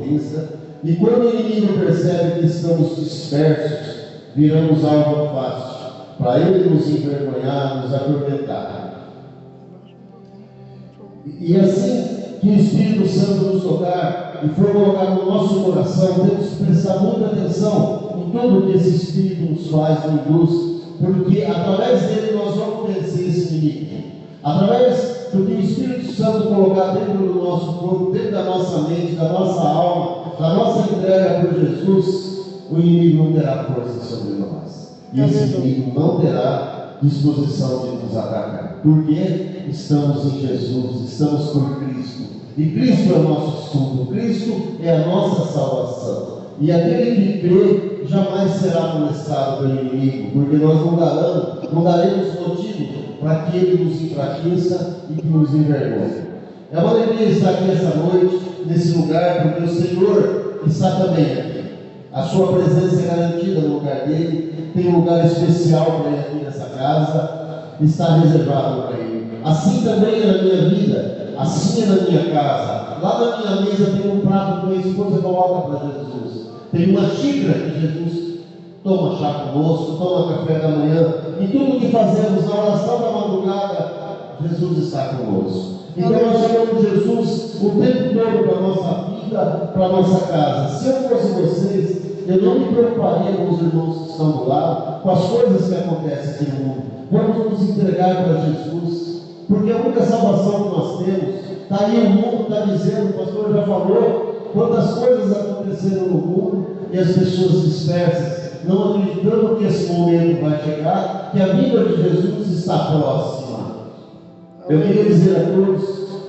conquista, e quando o inimigo percebe que estamos dispersos, viramos algo fácil para ele nos envergonhar, nos atormentar. E assim que o Espírito Santo nos tocar e for colocar no nosso coração, temos que prestar muita atenção em tudo que esse Espírito nos faz, nos induz, porque através dele nós vamos vencer esse inimigo. Através do que o Espírito Santo colocar dentro do nosso corpo, dentro da nossa mente, da nossa alma, da nossa entrega por Jesus, o inimigo não terá força sobre nós. E esse inimigo não terá disposição de nos atacar. Porque estamos em Jesus, estamos por Cristo. E Cristo é o nosso escudo, Cristo é a nossa salvação. E aquele que crê jamais será molestado pelo inimigo, porque nós não daremos motivo para que ele nos enfraqueça e que nos envergonhe. É uma alegria estar aqui essa noite, nesse lugar, porque o Senhor está também aqui. A sua presença é garantida no lugar dele, tem um lugar especial para ele aqui nessa casa, está reservado para ele. Assim também é na minha vida, assim é na minha casa. Lá na minha mesa tem um prato que minha esposa coloca para Jesus. Tem uma xícara que Jesus toma chá conosco, toma café da manhã. E tudo que fazemos na oração da madrugada, Jesus está conosco. Então nós chamamos Jesus o tempo todo para a nossa vida, para a nossa casa. Se eu fosse vocês, eu não me preocuparia com os irmãos que estão do lado, com as coisas que acontecem aqui no mundo. Vamos nos entregar para Jesus, porque a única salvação que nós temos, está aí o mundo, está dizendo, o pastor já falou, quantas coisas aconteceram no mundo, e as pessoas dispersas, não acreditando que esse momento vai chegar, que a vinda de Jesus está próxima. Eu queria dizer a todos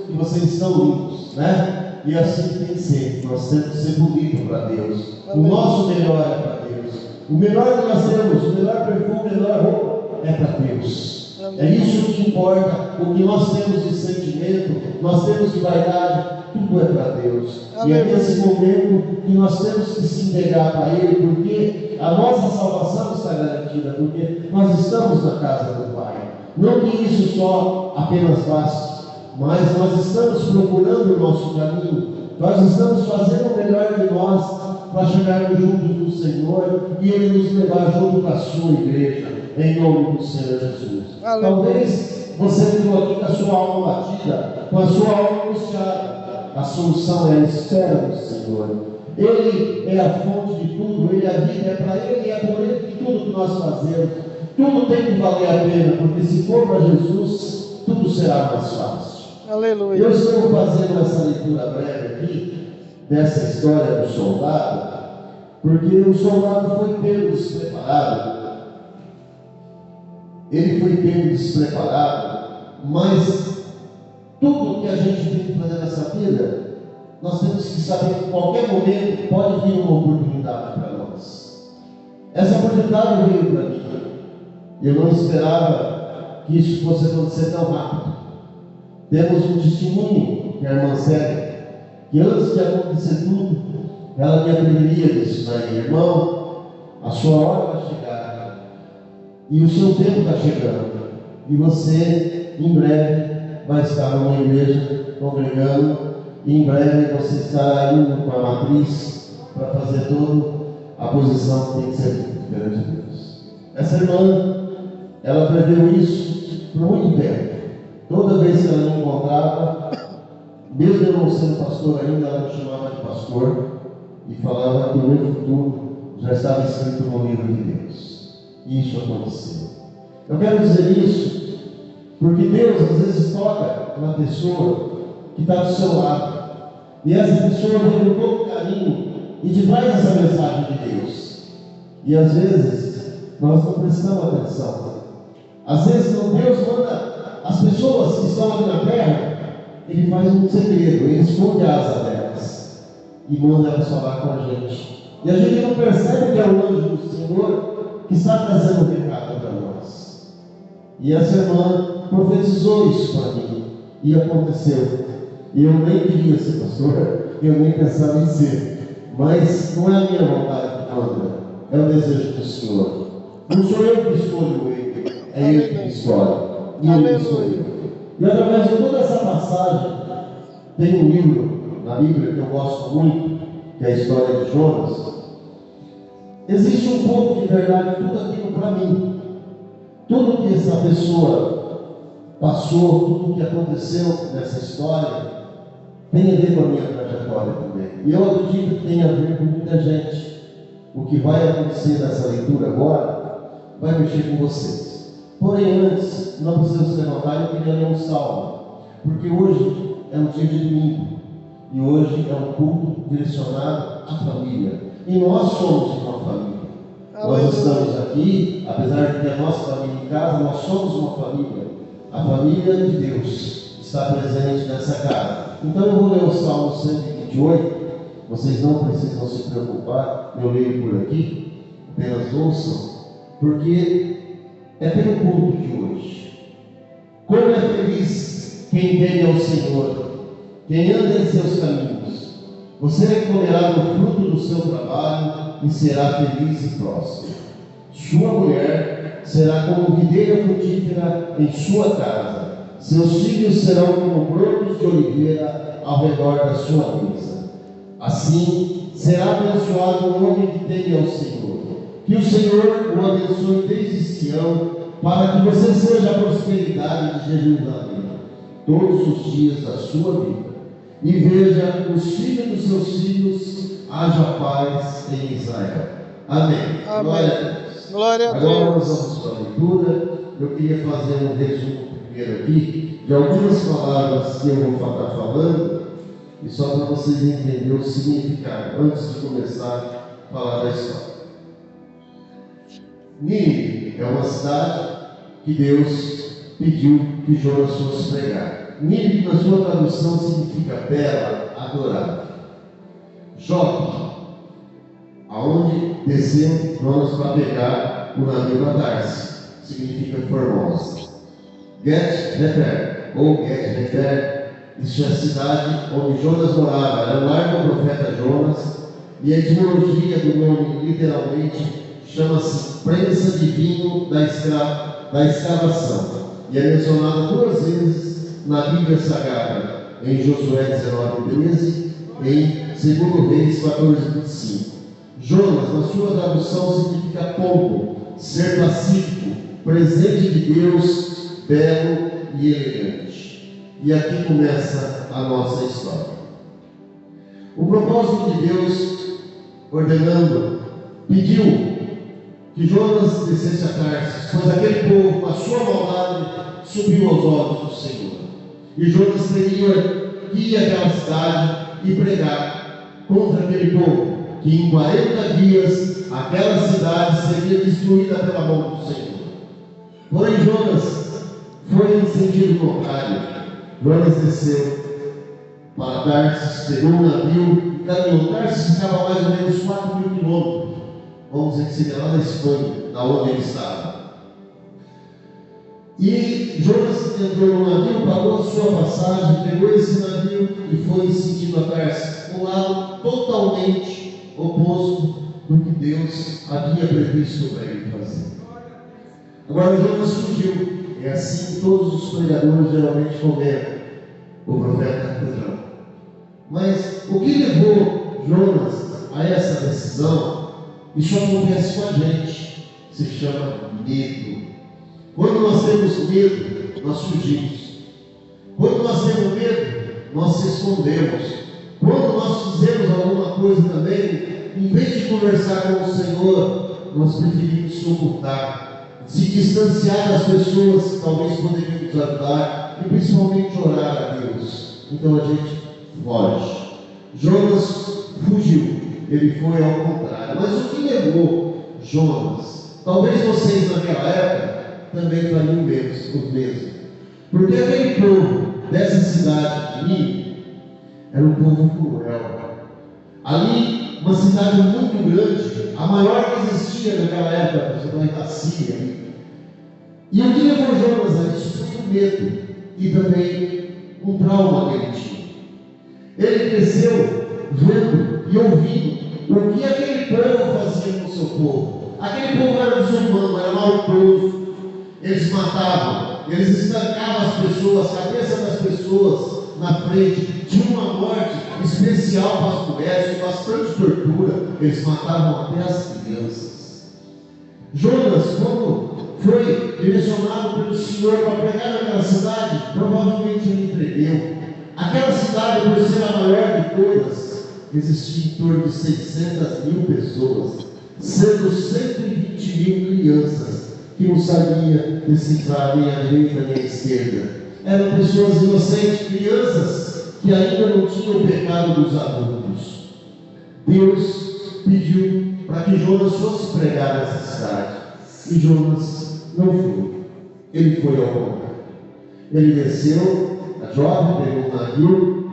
que vocês estão limpos, né? E assim tem que ser. Nós temos que ser bonitos para Deus. O nosso melhor é para Deus. O melhor que nós temos, o melhor perfume, a melhor roupa é para Deus. É isso que importa. O que nós temos de sentimento, nós temos de vaidade, tudo é para Deus. E é nesse momento que nós temos que se entregar para Ele, porque a nossa salvação está garantida, porque nós estamos na casa do Pai. Não que isso só apenas baste, mas nós estamos procurando o nosso caminho, nós estamos fazendo o melhor de nós para chegarmos juntos do Senhor e Ele nos levar junto com a sua igreja, em nome do Senhor Jesus. Talvez você entrou aqui com a sua alma batida, com a sua alma angustiada. A solução é a espera do Senhor. Ele é a fonte de tudo, Ele é a vida, é para Ele e é por Ele que tudo que nós fazemos, tudo tem que valer a pena, porque se for para Jesus, tudo será mais fácil. Aleluia. Eu estou fazendo essa leitura breve aqui, dessa história do soldado, porque o soldado foi pego despreparado. Ele foi pego despreparado, mas tudo que a gente tem que fazer nessa vida, nós temos que saber que em qualquer momento pode vir uma oportunidade para nós. Essa oportunidade veio para mim. Eu não esperava que isso fosse acontecer tão rápido. Temos um testemunho que a irmã segue, que antes de acontecer tudo, ela me atenderia disso, né? Irmão, a sua hora vai chegar, e o seu tempo está chegando, e você, em breve, vai estar numa igreja congregando, e em breve você estará indo com a matriz para fazer toda a posição que tem que ser perante Deus. Essa irmã, ela preveu isso por muito tempo. Toda vez que ela me encontrava, mesmo eu não sendo pastor ainda, ela me chamava de pastor e falava que o meu futuro já estava escrito no livro de Deus. E isso aconteceu. Eu quero dizer isso porque Deus às vezes toca na pessoa que está do seu lado. E essa pessoa vem com todo carinho e te traz essa mensagem de Deus. E às vezes nós não prestamos atenção. Às vezes Deus manda as pessoas que estão aqui na terra, Ele faz um segredo, Ele esconde a asa delas e manda elas falar com a gente. E a gente não percebe que é o anjo do Senhor que está trazendo o recado para nós. E essa irmã profetizou isso para mim e aconteceu. E eu nem queria ser pastor, eu nem pensava em ser, mas não é a minha vontade que manda, é o desejo do Senhor. Não sou eu que escolho Ele, é Ele que me escolhe. E Ele me escolheu. E através de toda essa passagem, tem um livro na Bíblia que eu gosto muito, que é a história de Jonas, existe um pouco de verdade em tudo aquilo para mim. Tudo que essa pessoa passou, tudo que aconteceu nessa história, tem a ver com a minha trajetória também. E eu acredito que tem a ver com muita gente. O que vai acontecer nessa leitura agora vai mexer com vocês. Porém, antes, não precisamos levantar, eu queria ler um salmo. Porque hoje é um dia de domingo. E hoje é um culto direcionado à família. E nós somos uma família. Nós estamos aqui, apesar de ter a nossa família em casa, nós somos uma família. A família de Deus está presente nessa casa. Então eu vou ler o Salmo 128. Vocês não precisam se preocupar, eu leio por aqui, apenas ouçam, porque é pelo culto de hoje. Como é feliz quem teme ao Senhor, quem anda em seus caminhos. Você comerá do fruto do seu trabalho e será feliz e próspero. Sua mulher será como videira frutífera em sua casa. Seus filhos serão como brotos de oliveira ao redor da sua mesa. Assim será abençoado o homem que teme ao Senhor. Que o Senhor o abençoe desde Sião, para que você seja a prosperidade de Jerusalém todos os dias da sua vida. E veja os filhos dos seus filhos, haja paz em Israel. Amém. Amém. Glória a Deus. Glória a Deus. Agora nós vamos para a leitura. Eu queria fazer um resumo primeiro aqui de algumas palavras que eu vou estar falando, e só para vocês entenderem o significado, antes de começar a falar da história. Nínive é uma cidade que Deus pediu que Jonas fosse pregar. Nínive, na sua tradução, significa bela, adorável. Jope, aonde desceu Jonas para pegar o navio da Tarse, significa formosa. Get-Hefer, ou Get-Hefer, isso é a cidade onde Jonas morava, era o lar do profeta Jonas, e a etimologia do nome, literalmente, chama-se prensa de vinho da escavação, e é mencionada 2 vezes na Bíblia Sagrada, em Josué 19:13, em 2 Reis 14:25. Jonas, na sua tradução, significa pombo, ser pacífico, presente de Deus, belo e elegante. E aqui começa a nossa história. O propósito de Deus, ordenando, pediu que Jonas descesse a Tarsis, pois aquele povo, com a sua maldade, subiu aos olhos do Senhor. E Jonas teria que ir àquela cidade e pregar contra aquele povo, que em 40 dias aquela cidade seria destruída pela mão do Senhor. Porém, Jonas foi em sentido contrário. Jonas desceu para Tarsis, pegou um navio e caminhou. Tarsis ficava mais ou menos 4.000 quilômetros. Vamos dizer que seria lá na Espanha, da onde ele estava. E Jonas entrou no navio, pagou a sua passagem, pegou esse navio e foi em sentido a Tarsis, um lado totalmente oposto do que Deus havia previsto para ele fazer. Agora Jonas fugiu. É assim que todos os pregadores geralmente comentam, o profeta fujão. Mas o que levou Jonas a essa decisão, isso acontece com a gente, se chama medo. Quando nós temos medo, nós fugimos. Quando nós temos medo, nós se escondemos. Quando nós fizemos alguma coisa também, em vez de conversar com o Senhor, nós preferimos se ocultar, se distanciar das pessoas que talvez poderiam nos ajudar e principalmente orar a Deus. Então a gente foge. Jonas fugiu, ele foi ao contrário. Mas o que levou Jonas? Talvez vocês naquela época também fariam o mesmo. Porque aquele povo dessa cidade de Nínive era um povo cruel. Ali, uma cidade muito grande, a maior que existia naquela época, principalmente a Síria. E o que levou Jonas a isso foi o medo e também um trauma que ele tinha. Ele cresceu vendo e ouvindo o que aquele povo fazia com o seu povo. Aquele povo era desumano, era maldoso. Eles matavam, eles estancavam as pessoas, a cabeça das pessoas na frente. Tinha uma morte especial para as mulheres, bastante eles matavam até as crianças. Jonas, quando foi direcionado pelo Senhor para pregar naquela cidade, provavelmente ele entendeu. Aquela cidade, por ser a maior de todas, existia em torno de 600.000 pessoas, sendo 120.000 crianças que não sabiam decifrar nem a direita nem a esquerda. Eram pessoas inocentes, crianças que ainda não tinham o pecado dos adultos. Deus pediu para que Jonas fosse pregar nessa cidade. E Jonas não foi. Ele foi ao lugar. Ele desceu, a jovem, pegou um navio,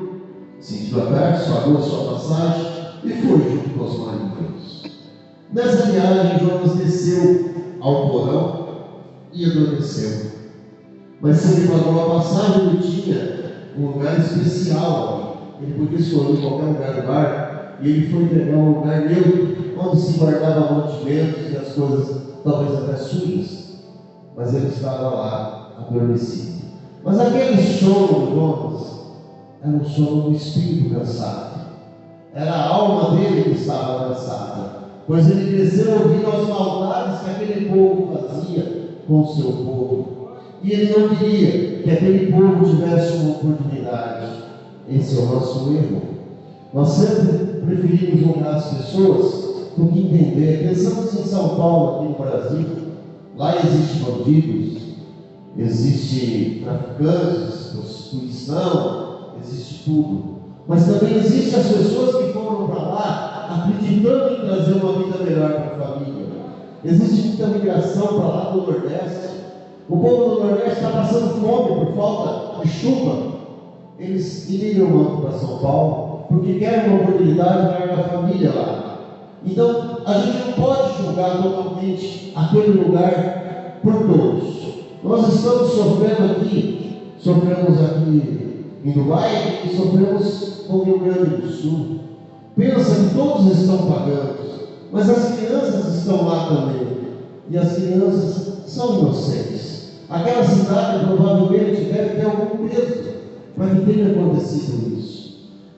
sentiu a tarde, pagou a sua passagem e foi junto com os marinheiros. Nessa viagem, Jonas desceu ao porão e adormeceu. Mas se ele pagou a passagem, ele tinha um lugar especial ali. Ele podia escolher qualquer lugar do barco e ele foi pegar um lugar neutro, onde se guardava mantimentos e as coisas talvez até sujas. Mas ele estava lá, adormecido. Mas aquele sono de Jonas era um sono do espírito cansado. Era a alma dele que estava cansada, pois ele cresceu ouvindo as maldades que aquele povo fazia com o seu povo. E ele não queria que aquele povo tivesse uma oportunidade. Esse é o nosso erro. Nós sempre preferimos honrar as pessoas do que entender. Pensamos em São Paulo, aqui no Brasil. Lá existem bandidos, existem traficantes, prostituição, existe tudo. Mas também existem as pessoas que foram para lá acreditando em trazer uma vida melhor para a família. Existe muita migração para lá do Nordeste. O povo do Nordeste está passando fome por falta de chuva. Eles iriam para São Paulo porque querem uma oportunidade maior da família lá. Então, a gente não pode julgar totalmente aquele lugar por todos. Nós estamos sofrendo aqui, sofremos aqui em Dubai e sofremos com o Rio Grande do Sul. Pensa que todos estão pagando, mas as crianças estão lá também. E as crianças são inocentes. Aquela cidade provavelmente deve ter algum peso para que tenha acontecido isso.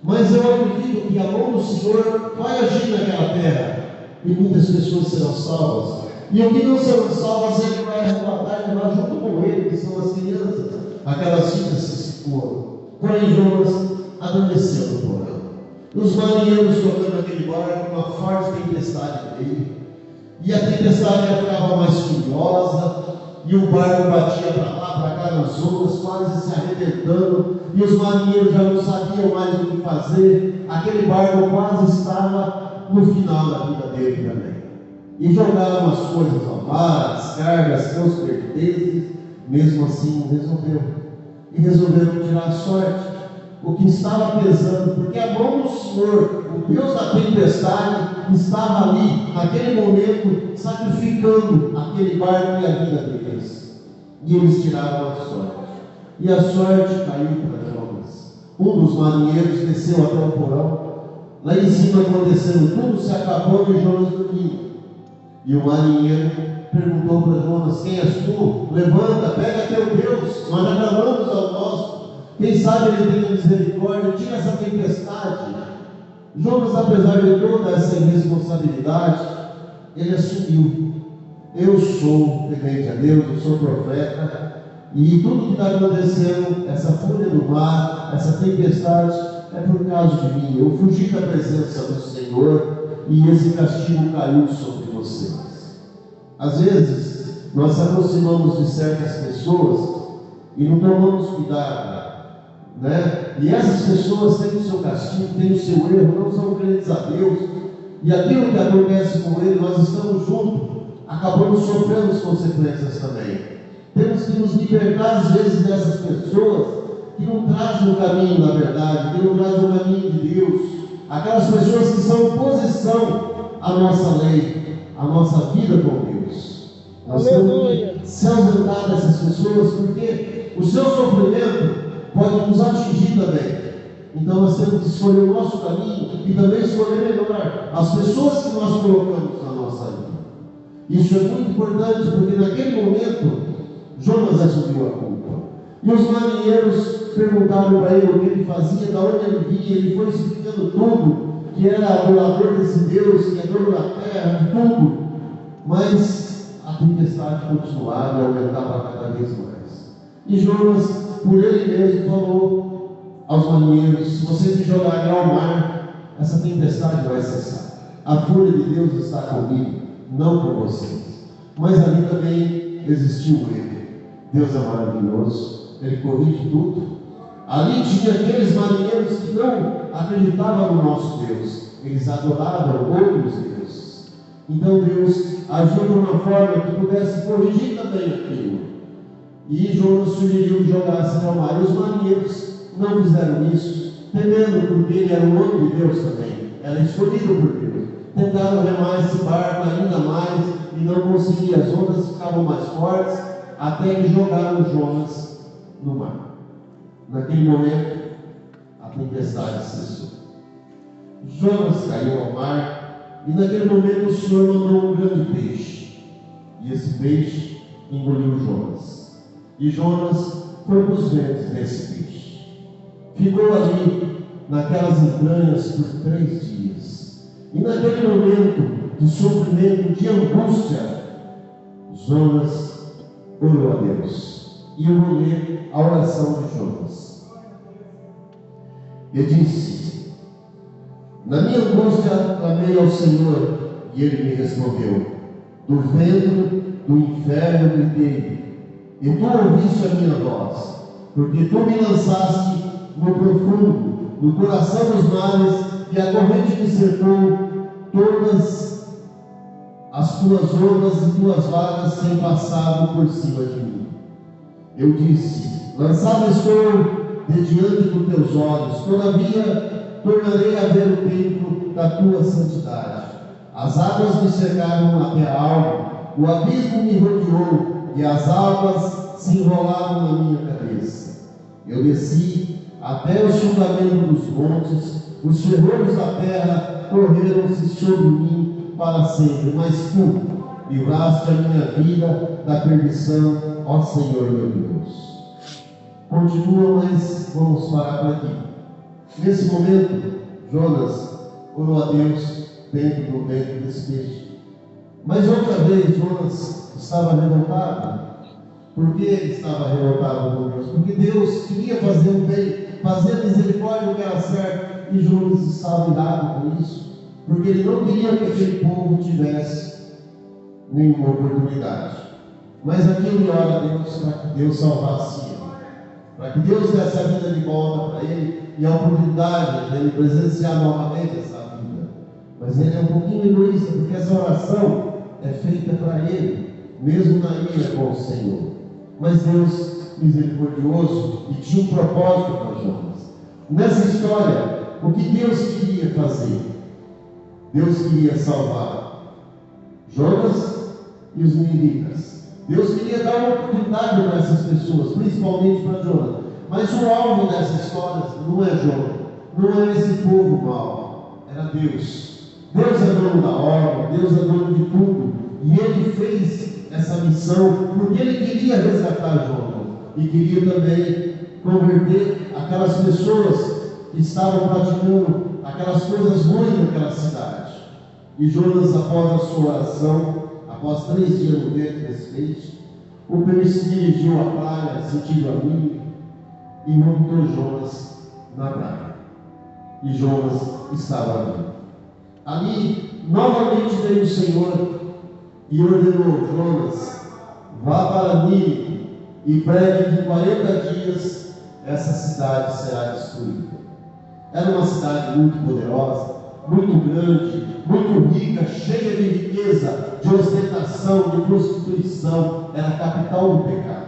Mas eu acredito que a mão do Senhor vai agir naquela terra e muitas pessoas serão salvas. E o que não serão salvas, ele vai arrebatar e levar junto com ele, que são as crianças, aquelas filhas que se foram. Porém, Jonas adormeceu no porão. Os marinheiros tocando aquele barco, uma forte tempestade veio. E a tempestade já ficava mais furiosa. E o barco batia para lá, para cá nas ondas, quase se arrebentando. E os marinheiros já não sabiam mais o que fazer. Aquele barco quase estava no final da vida dele também. E jogaram as coisas ao mar, as cargas, seus pertences. Mesmo assim, não resolveu. E resolveram tirar a sorte. O que estava pesando, porque a mão do Senhor, o Deus da tempestade, estava ali, naquele momento, sacrificando aquele barco e a vida deles. E eles tiraram a sorte. E a sorte caiu para Jonas. Um dos marinheiros desceu até o porão. Lá em cima acontecendo tudo, se acabou e Jonas dormiu. E o marinheiro perguntou para Jonas: quem és tu? Levanta, pega teu Deus, nós já clamamos ao nosso. Quem sabe ele tem misericórdia, tira essa tempestade. Jonas, apesar de toda essa irresponsabilidade, ele assumiu: eu sou temente a Deus, eu sou profeta, e tudo que está acontecendo, essa fúria do mar, essa tempestade, é por causa de mim. Eu fugi da presença do Senhor e esse castigo caiu sobre vocês. Às vezes, nós nos aproximamos de certas pessoas e não tomamos cuidado. E essas pessoas têm o seu castigo, têm o seu erro, não são crentes a Deus, e aquilo que acontece com ele, nós estamos juntos, acabamos sofrendo as consequências também. Temos que nos libertar às vezes dessas pessoas que não trazem o caminho da verdade, que não trazem o caminho de Deus, aquelas pessoas que são oposição à nossa lei, à nossa vida com Deus. Nós temos que se ausentar dessas pessoas, porque o seu sofrimento pode nos atingir também. Então nós temos que escolher o nosso caminho e também escolher melhor as pessoas que nós colocamos na nossa vida. Isso é muito importante, porque naquele momento Jonas assumiu a culpa. E os marinheiros perguntaram para ele o que ele fazia, de onde ele vinha, ele foi explicando tudo. que era adorador desse Deus, que é dono da terra, de tudo, mas a tempestade continuava e aumentava cada vez mais. E Jonas, por ele mesmo, falou aos marinheiros: se vocês me jogarem ao mar, essa tempestade vai cessar. A fúria de Deus está comigo, não com vocês. Mas ali também existiu um erro. Deus é maravilhoso, Ele corrige tudo. Ali tinha aqueles marinheiros que não acreditavam no nosso Deus, eles adoravam outros deuses. Então Deus agiu de uma forma que pudesse corrigir também aquilo. E Jonas sugeriu que jogassem ao mar. E os marinheiros não fizeram isso, temendo, porque ele era um homem de Deus também, era escolhido por Deus. Tentaram remar esse barco ainda mais e não conseguiam, as ondas ficavam mais fortes, até que jogaram Jonas no mar. Naquele momento, a tempestade cessou. Jonas caiu ao mar, e naquele momento o Senhor mandou um grande peixe, e esse peixe engoliu Jonas. E Jonas foi para os ventos desse peixe. Ficou ali, naquelas entranhas, por 3 dias. E naquele momento de sofrimento, de angústia, Jonas orou a Deus. E eu vou ler a oração de Jonas. Ele disse: na minha angústia clamei ao Senhor, e Ele me respondeu. Do ventre do inferno gritei, e tu ouviste a minha voz, porque tu me lançaste no profundo, no coração dos mares, e a corrente me cercou, todas as tuas ondas e tuas vagas têm passado por cima de mim. Eu disse: lançado estou de diante dos teus olhos, todavia tornarei a ver o templo da tua santidade. As águas me cercaram até a alma, o abismo me rodeou, e as águas se enrolaram na minha cabeça. Eu desci até o fundamento dos montes, os ferrolhos da terra correram-se sobre mim para sempre, mas tu livraste a minha vida da perdição, ó Senhor meu Deus. Continua, mas vamos parar por aqui. Nesse momento, Jonas orou a Deus dentro do ventre desse peixe. Mas outra vez, Jonas estava revoltado. Por que ele estava revoltado com Deus? Porque Deus queria fazer o bem, fazer a misericórdia, o que era certo, e Jonas estava irado com isso, porque ele não queria que aquele povo tivesse nenhuma oportunidade. Mas aqui ele ora a Deus para que Deus salvasse ele, para que Deus desse a vida de volta para ele e a oportunidade de ele presenciar novamente essa vida. Mas ele é um pouquinho egoísta, porque essa oração é feita para ele, mesmo na ira com o Senhor. Mas Deus, misericordioso, e tinha um propósito para Jonas. Nessa história, o que Deus queria fazer? Deus queria salvar Jonas e os ninivitas. Deus queria dar uma oportunidade para essas pessoas, principalmente para Jonas. Mas o alvo dessa história não é Jonas, não é esse povo mau, era Deus. Deus é dono da obra, Deus é dono de tudo. E Ele fez essa missão porque Ele queria resgatar Jonas e queria também converter aquelas pessoas que estavam praticando aquelas coisas ruins naquela cidade. E Jonas, após a sua oração, após 3 dias no ventre desse peixe, o peixe se dirigiu à praia, sentido amigo, e montou Jonas na praia. E Jonas estava ali. Ali, novamente veio o Senhor e ordenou: Jonas, vá para Nínive e pregue que em 40 dias essa cidade será destruída. Era uma cidade muito poderosa, muito grande, muito rica, cheia de riqueza, de ostentação, de prostituição. Era a capital do pecado.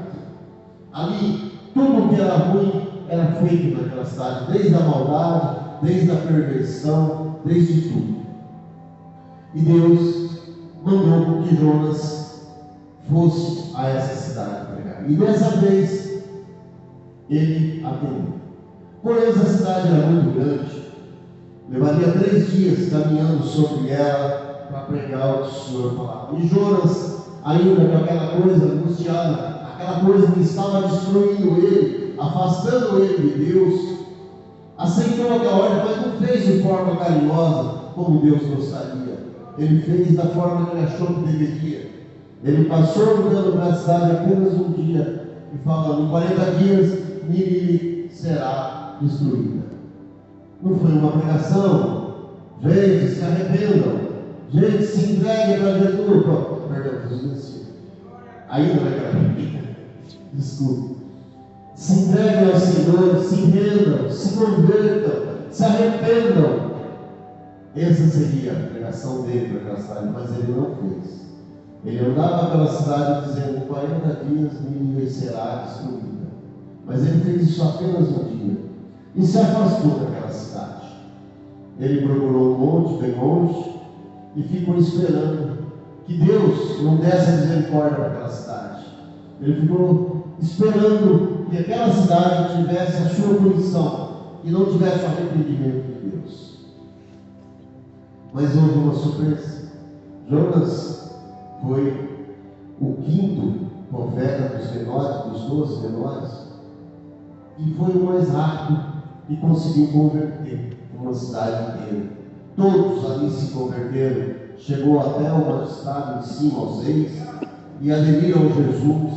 Ali, tudo que era ruim era feito naquela cidade, desde a maldade, desde a perversão, desde tudo. E Deus mandou que Jonas fosse a essa cidade pregar. E dessa vez, ele atendeu. Porém, essa cidade era muito grande. Levaria 3 dias caminhando sobre ela para pregar o que o Senhor falava. E Jonas, ainda com aquela coisa angustiada, aquela coisa que estava destruindo ele, afastando ele de Deus, aceitou aquela ordem, mas não fez de forma carinhosa, como Deus gostaria. Ele fez da forma que ele achou que deveria. Ele passou andando para a cidade apenas um dia e falando: em 40 dias Nínive será destruída. Não foi uma pregação: gente, se arrependam, gente, se entregue para Jesus. Perdão, Jesus. Ainda vai gravar. Desculpe. Se entreguem ao Senhor, se rendam, se convertam, se arrependam. Essa seria a pregação dele para aquela cidade, mas ele não fez. Ele andava pela cidade dizendo: em 40 dias Nínive será destruída. Mas ele fez isso apenas um dia e se afastou daquela cidade. Ele procurou um monte bem longe e ficou esperando que Deus não desse a misericórdia para aquela cidade. Ele ficou esperando que aquela cidade tivesse a sua punição e não tivesse o arrependimento de Deus. Mas houve uma surpresa. Jonas foi o quinto profeta dos menores, dos 12 menores, e foi o mais rápido e conseguiu converter uma cidade inteira. Todos ali se converteram. Chegou até o magistrado em cima, aos reis, e aderiram a Jesus,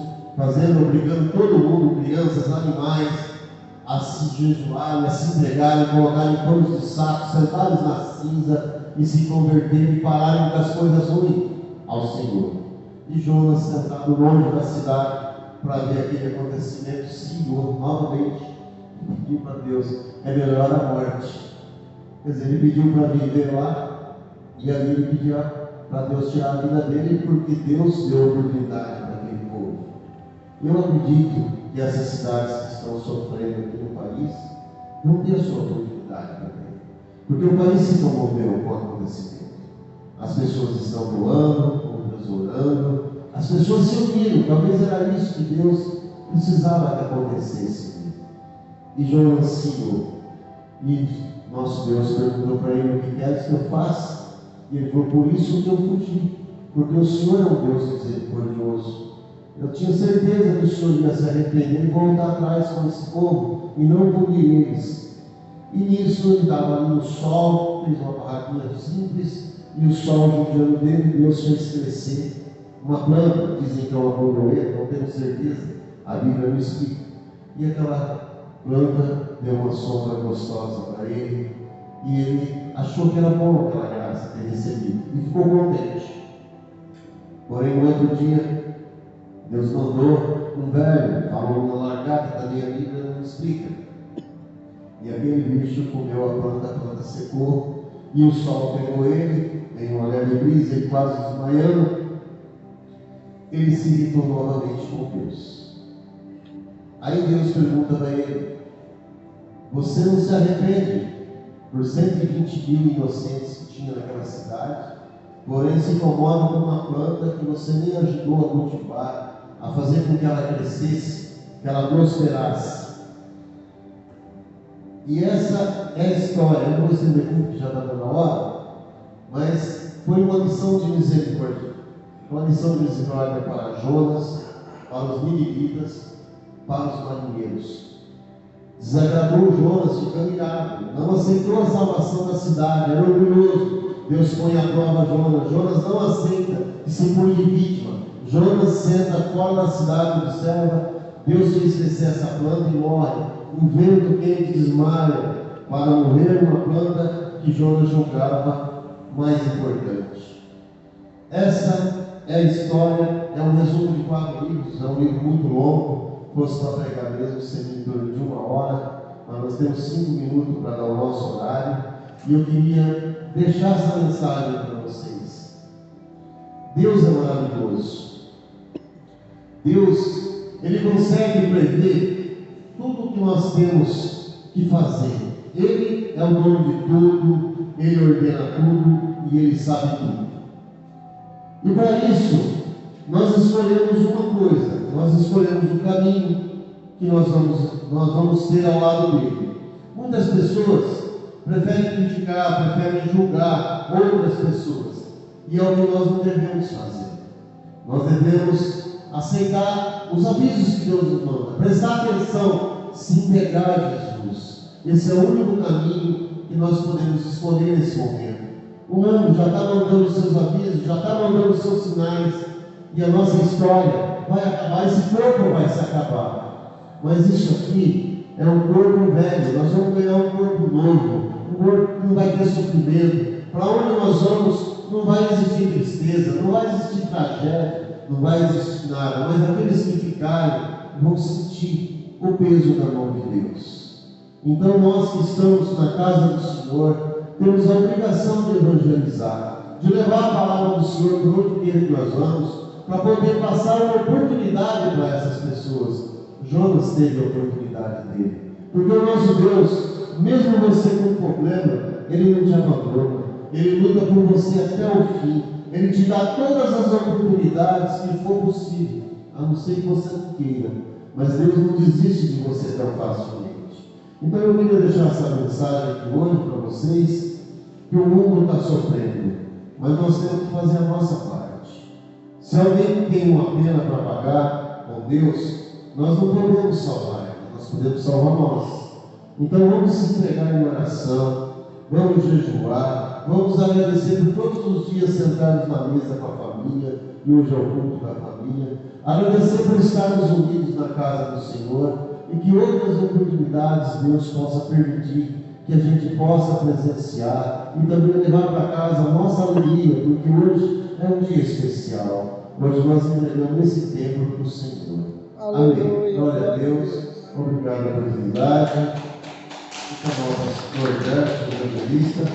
obrigando todo mundo, crianças, animais, a se jejuarem, a se entregarem, colocarem panos de saco, sentados na cinza e se converterem e pararem com as coisas ruins ao Senhor. E Jonas, sentado longe da cidade para ver aquele acontecimento, seguiu novamente e pediu para Deus: é melhor a morte. Quer dizer, ele pediu para viver lá, e ali ele pediu para Deus tirar a vida dele, porque Deus deu oportunidade para aquele povo. Eu acredito que essas cidades que estão sofrendo aqui no país não têm a sua oportunidade também, porque o país se comoveu com o acontecimento. As pessoas estão doando, outras orando, as pessoas se uniram. Talvez era isso que Deus precisava que acontecesse. E Jonas se uniu. E nosso Deus perguntou para ele: o que queres que eu faça? E ele falou: por isso que eu fugi, porque o Senhor é um Deus misericordioso. Eu tinha certeza que o Senhor ia se arrepender e voltar atrás com esse povo e não punir eles. E nisso ele estava ali no sol, fez uma barraquinha simples, e o sol judiando dele, Deus fez crescer uma planta. Dizem que é uma borboleta, não tenho certeza, a Bíblia não explica. E aquela planta deu uma sombra gostosa para ele, e ele achou que era bom aquela graça ter recebido e ficou contente. Porém, no outro dia, Deus mandou um velho, falou uma largada, também a Bíblia não explica. E aquele bicho comeu a planta secou, e o sol pegou ele, em uma leve brisa, ele quase desmaiando. Ele se irritou novamente com Deus. Aí Deus pergunta para ele: você não se arrepende por 120 mil inocentes que tinha naquela cidade, porém se incomoda com uma planta que você nem ajudou a cultivar, a fazer com que ela crescesse, que ela prosperasse? E essa é a história. Eu não vou estender muito, que já está dando a hora, mas foi uma lição de misericórdia. Uma lição de misericórdia para Jonas, para os ninivitas, para os marinheiros. Desagradou Jonas, fica irado, não aceitou a salvação da cidade, era orgulhoso. Deus põe à prova Jonas. Jonas não aceita e se põe de vítima. Jonas senta fora da cidade, observa. Deus fez crescer essa planta e morre. Um vento quente desmaia para morrer uma planta que Jonas julgava mais importante. Essa é a história, é um resumo de 4 livros, é um livro muito longo. Fosse para pregar mesmo, seria em torno de 1 hora, mas nós temos 5 minutos para dar o nosso horário, e eu queria deixar essa mensagem para vocês. Deus é maravilhoso. Deus, Ele consegue prever tudo o que nós temos que fazer. Ele é o dono de tudo, Ele ordena tudo e Ele sabe tudo. E para isso, nós escolhemos uma coisa, nós escolhemos o caminho que nós vamos ter ao lado dele. Muitas pessoas preferem criticar, preferem julgar outras pessoas, e é o que nós não devemos fazer. Nós devemos aceitar os avisos que Deus nos manda, prestar atenção, se entregar a Jesus. Esse é o único caminho que nós podemos escolher nesse momento. O mundo já está mandando os seus avisos, já está mandando os seus sinais, e a nossa história vai acabar, esse corpo vai se acabar. Mas isso aqui é um corpo velho, nós vamos ganhar um corpo novo, um corpo que não vai ter sofrimento. Para onde nós vamos, não vai existir tristeza, não vai existir tragédia, não vai existir nada, mas aqueles que ficarem vão sentir o peso da mão de Deus. Então nós que estamos na casa do Senhor, temos a obrigação de evangelizar, de levar a palavra do Senhor por onde quer que nós vamos, para poder passar uma oportunidade para essas pessoas. Jonas teve a oportunidade dele, porque o nosso Deus, mesmo você com problema, Ele não te abandona, Ele luta por você até o fim, Ele te dá todas as oportunidades que for possível, a não ser que você não queira, mas Deus não desiste de você tão facilmente. Então eu queria deixar essa mensagem aqui hoje para vocês, que o mundo está sofrendo, mas nós temos que fazer a nossa parte. Se alguém tem uma pena para pagar com Deus, nós não podemos salvar, nós podemos salvar nós. Então vamos se entregar em oração, vamos jejuar, vamos agradecer por todos os dias sentarmos na mesa com a família, e hoje é o culto da família, agradecer por estarmos unidos na casa do Senhor, e que outras oportunidades Deus possa permitir que a gente possa presenciar e também levar para casa a nossa alegria, porque hoje é um dia especial. Hoje nós entregamos esse tempo para o Senhor. Amém. Glória a Deus. Obrigado pela oportunidade. Fica a nossa evangelista.